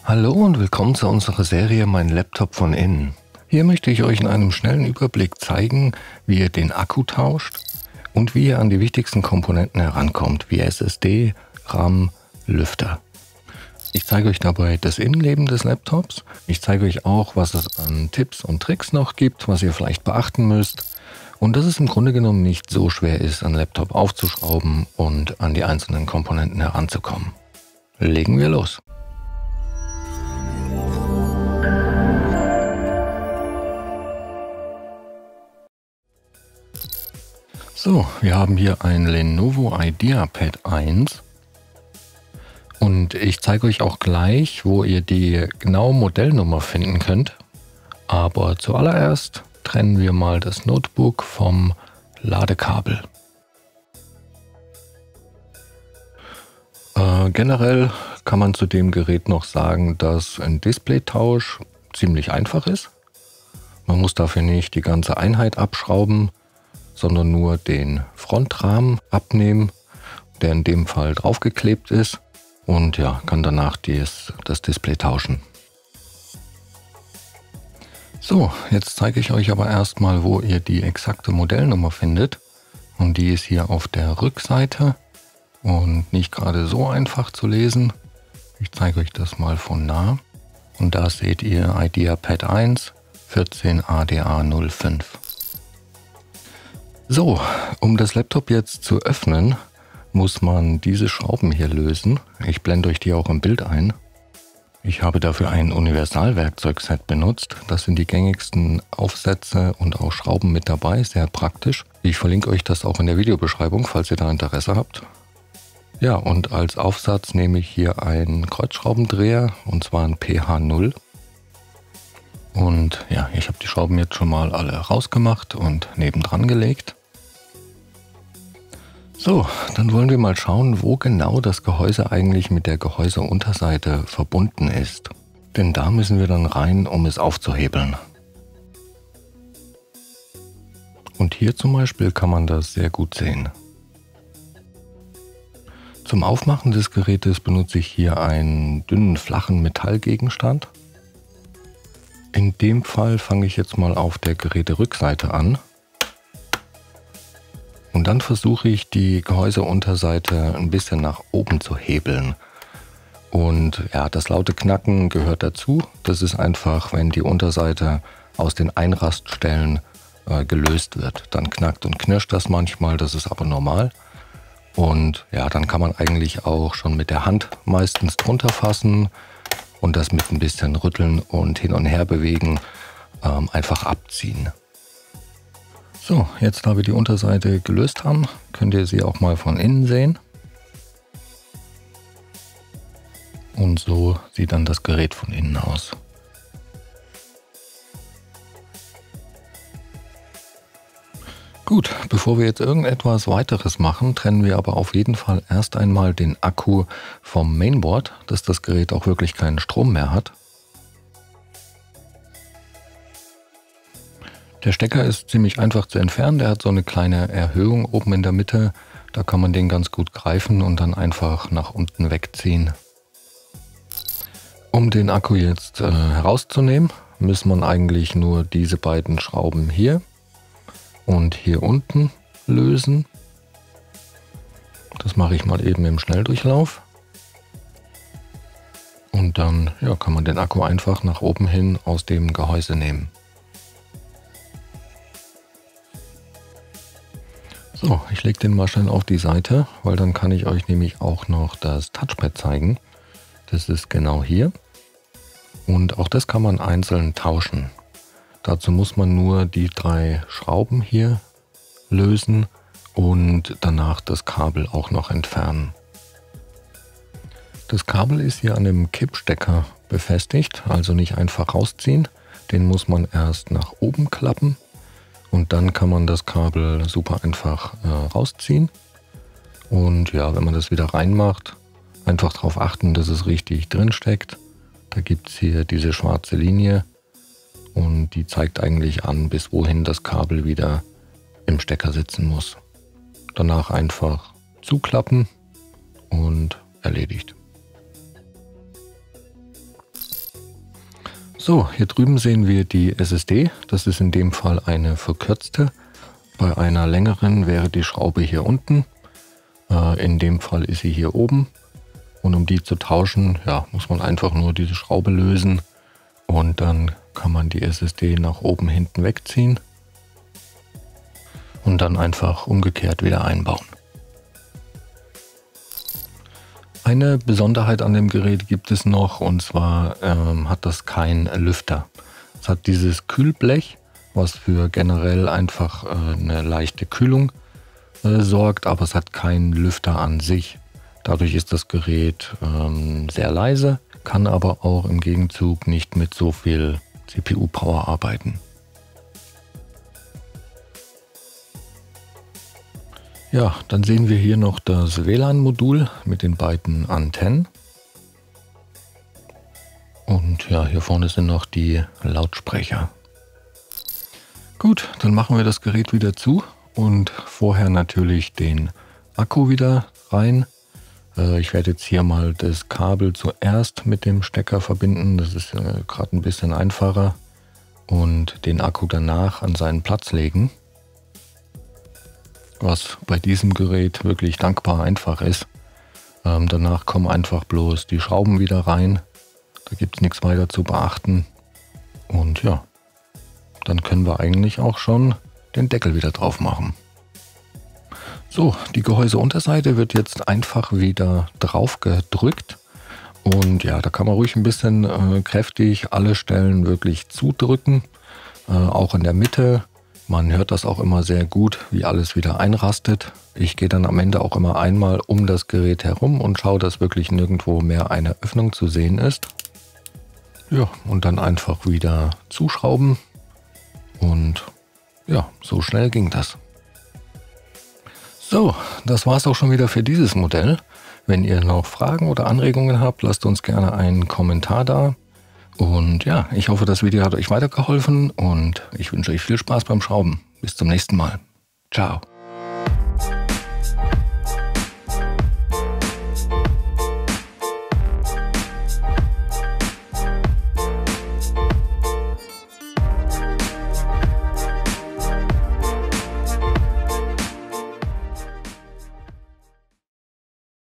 Hallo und willkommen zu unserer Serie Mein Laptop von innen. Hier möchte ich euch in einem schnellen Überblick zeigen, wie ihr den Akku tauscht und wie ihr an die wichtigsten Komponenten herankommt, wie SSD, RAM, Lüfter. Ich zeige euch dabei das Innenleben des Laptops. Ich zeige euch auch, was es an Tipps und Tricks noch gibt, was ihr vielleicht beachten müsst. Und dass es im Grunde genommen nicht so schwer ist, einen Laptop aufzuschrauben und an die einzelnen Komponenten heranzukommen. Legen wir los. So, wir haben hier ein Lenovo IdeaPad 1 und ich zeige euch auch gleich, wo ihr die genaue Modellnummer finden könnt. Aber zuallererst trennen wir mal das Notebook vom Ladekabel. Generell kann man zu dem Gerät noch sagen, dass ein Displaytausch ziemlich einfach ist. Man muss dafür nicht die ganze Einheit abschrauben, sondern nur den Frontrahmen abnehmen, der in dem Fall draufgeklebt ist, und ja, kann danach das Display tauschen. So, jetzt zeige ich euch aber erstmal, wo ihr die exakte Modellnummer findet, und die ist hier auf der Rückseite und nicht gerade so einfach zu lesen. Ich zeige euch das mal von nah, und da seht ihr IdeaPad 1 14ADA05. So, um das Laptop jetzt zu öffnen, muss man diese Schrauben hier lösen. Ich blende euch die auch im Bild ein. Ich habe dafür ein Universalwerkzeugset benutzt. Das sind die gängigsten Aufsätze und auch Schrauben mit dabei, sehr praktisch. Ich verlinke euch das auch in der Videobeschreibung, falls ihr da Interesse habt. Ja, und als Aufsatz nehme ich hier einen Kreuzschraubendreher, und zwar einen PH0. Und ja, ich habe die Schrauben jetzt schon mal alle rausgemacht und nebendran gelegt. So, dann wollen wir mal schauen, wo genau das Gehäuse eigentlich mit der Gehäuseunterseite verbunden ist. Denn da müssen wir dann rein, um es aufzuhebeln. Und hier zum Beispiel kann man das sehr gut sehen. Zum Aufmachen des Gerätes benutze ich hier einen dünnen, flachen Metallgegenstand. In dem Fall fange ich jetzt mal auf der Geräterückseite an. Und dann versuche ich, die Gehäuseunterseite ein bisschen nach oben zu hebeln. Und ja, das laute Knacken gehört dazu. Das ist einfach, wenn die Unterseite aus den Einraststellen gelöst wird. Dann knackt und knirscht das manchmal, das ist aber normal. Und ja, dann kann man eigentlich auch schon mit der Hand meistens drunter fassen und das mit ein bisschen Rütteln und hin und her bewegen einfach abziehen. So, jetzt da wir die Unterseite gelöst haben, könnt ihr sie auch mal von innen sehen. Und so sieht dann das Gerät von innen aus. Gut, bevor wir jetzt irgendetwas weiteres machen, trennen wir aber auf jeden Fall erst einmal den Akku vom Mainboard, dass das Gerät auch wirklich keinen Strom mehr hat. Der Stecker ist ziemlich einfach zu entfernen, der hat so eine kleine Erhöhung oben in der Mitte. Da kann man den ganz gut greifen und dann einfach nach unten wegziehen. Um den Akku jetzt herauszunehmen, muss man eigentlich nur diese beiden Schrauben hier und hier unten lösen. Das mache ich mal eben im Schnelldurchlauf. Und dann ja, kann man den Akku einfach nach oben hin aus dem Gehäuse nehmen. So, ich lege den mal schnell auf die Seite, weil dann kann ich euch nämlich auch noch das Touchpad zeigen. Das ist genau hier. Und auch das kann man einzeln tauschen. Dazu muss man nur die 3 Schrauben hier lösen und danach das Kabel auch noch entfernen. Das Kabel ist hier an einem Kippstecker befestigt, also nicht einfach rausziehen. Den muss man erst nach oben klappen. Und dann kann man das Kabel super einfach rausziehen. Und ja, wenn man das wieder reinmacht, einfach darauf achten, dass es richtig drin steckt. Da gibt es hier diese schwarze Linie und die zeigt eigentlich an, bis wohin das Kabel wieder im Stecker sitzen muss. Danach einfach zuklappen und erledigt. So, hier drüben sehen wir die SSD. Das ist in dem Fall eine verkürzte. Bei einer längeren wäre die Schraube hier unten. In dem Fall ist sie hier oben. Und um die zu tauschen, ja, muss man einfach nur diese Schraube lösen. Und dann kann man die SSD nach oben hinten wegziehen. Und dann einfach umgekehrt wieder einbauen. Eine Besonderheit an dem Gerät gibt es noch, und zwar hat das keinen Lüfter. Es hat dieses Kühlblech, was für generell einfach eine leichte Kühlung sorgt, aber es hat keinen Lüfter an sich. Dadurch ist das Gerät sehr leise, kann aber auch im Gegenzug nicht mit so viel CPU-Power arbeiten. Ja, dann sehen wir hier noch das WLAN-Modul mit den beiden Antennen. Und ja, hier vorne sind noch die Lautsprecher. Gut, dann machen wir das Gerät wieder zu und vorher natürlich den Akku wieder rein. Ich werde jetzt hier mal das Kabel zuerst mit dem Stecker verbinden. Das ist gerade ein bisschen einfacher. Und den Akku danach an seinen Platz legen. Was bei diesem Gerät wirklich dankbar einfach ist. Danach kommen einfach bloß die Schrauben wieder rein. Da gibt es nichts weiter zu beachten. Und ja, dann können wir eigentlich auch schon den Deckel wieder drauf machen. So, die Gehäuseunterseite wird jetzt einfach wieder drauf gedrückt. Und ja, da kann man ruhig ein bisschen kräftig alle Stellen wirklich zudrücken. Auch in der Mitte. Man hört das auch immer sehr gut, wie alles wieder einrastet. Ich gehe dann am Ende auch immer einmal um das Gerät herum und schaue, dass wirklich nirgendwo mehr eine Öffnung zu sehen ist. Ja, und dann einfach wieder zuschrauben. Und ja, so schnell ging das. So, das war es auch schon wieder für dieses Modell. Wenn ihr noch Fragen oder Anregungen habt, lasst uns gerne einen Kommentar da. Und ja, ich hoffe, das Video hat euch weitergeholfen und ich wünsche euch viel Spaß beim Schrauben. Bis zum nächsten Mal. Ciao.